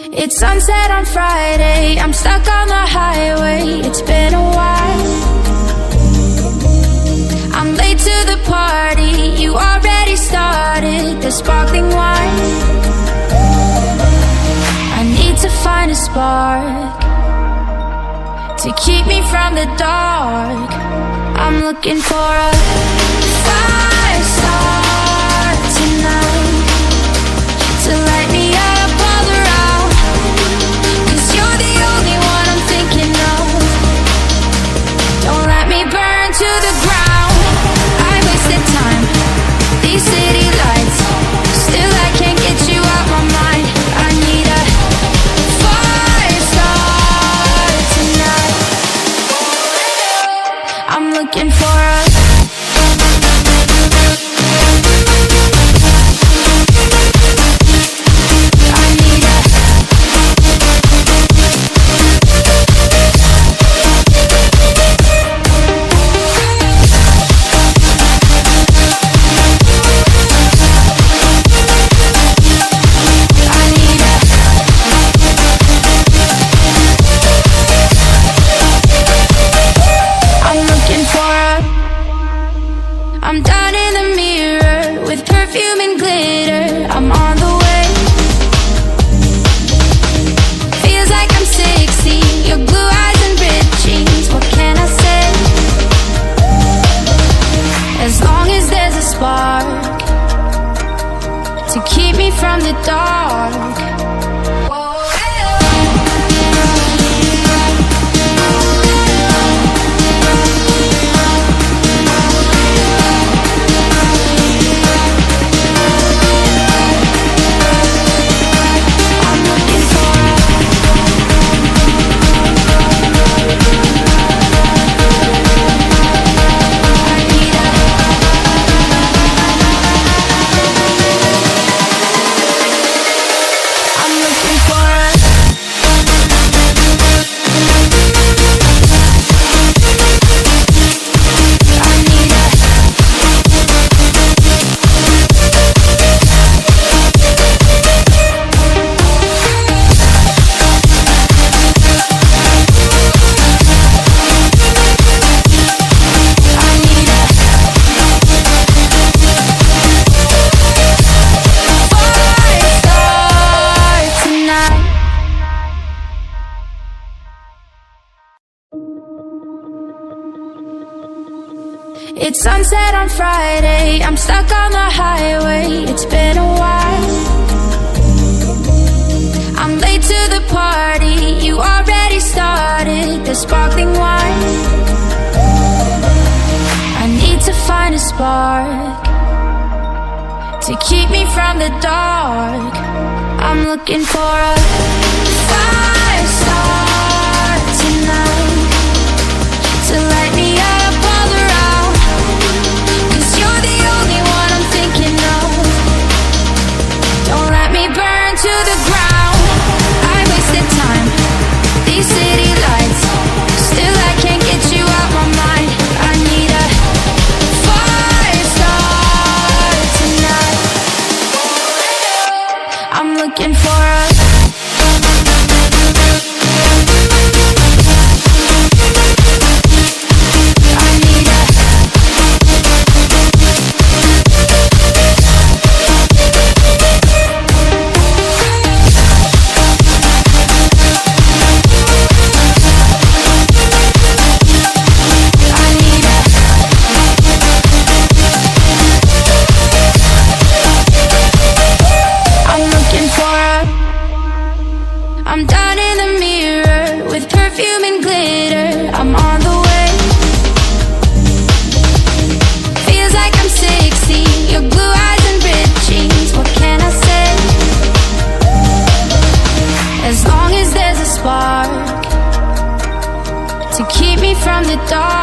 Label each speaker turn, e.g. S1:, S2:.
S1: It's sunset on Friday, I'm stuck on the highway. It's been a while. I'm late to the party, you already started the sparkling wine. I need to find a spark to keep me from the dark. I'm looking for a fire start tonight to light me up all around. 'Cause you're the only one I'm thinking of. Don't let me burn to the ground. I wasted time, these city lights, still I can't get you out my mind. I need a fire start tonight. I'm looking for a I'm down in the mirror with perfume and glitter. I'm on the way. Feels like I'm 16, your blue eyes and ripped jeans. What can I say? As long as there's a spark to keep me from the dark. It's sunset on Friday, I'm stuck on the highway. It's been a while. I'm late to the party, you already started the sparkling wine. I need to find a spark to keep me from the dark. I'm looking for a fire start tonight to light me up all around. 'Cause you're the only one I'm thinking of. Don't let me burn to the ground. I wasted time, these city lights, still I can't get you out my mind. I need a fire start tonight. I'm looking for a I'm down in the mirror with perfume and glitter. I'm on the way. Feels like I'm 16, your blue eyes and ripped jeans. What can I say? As long as there's a spark to keep me from the dark.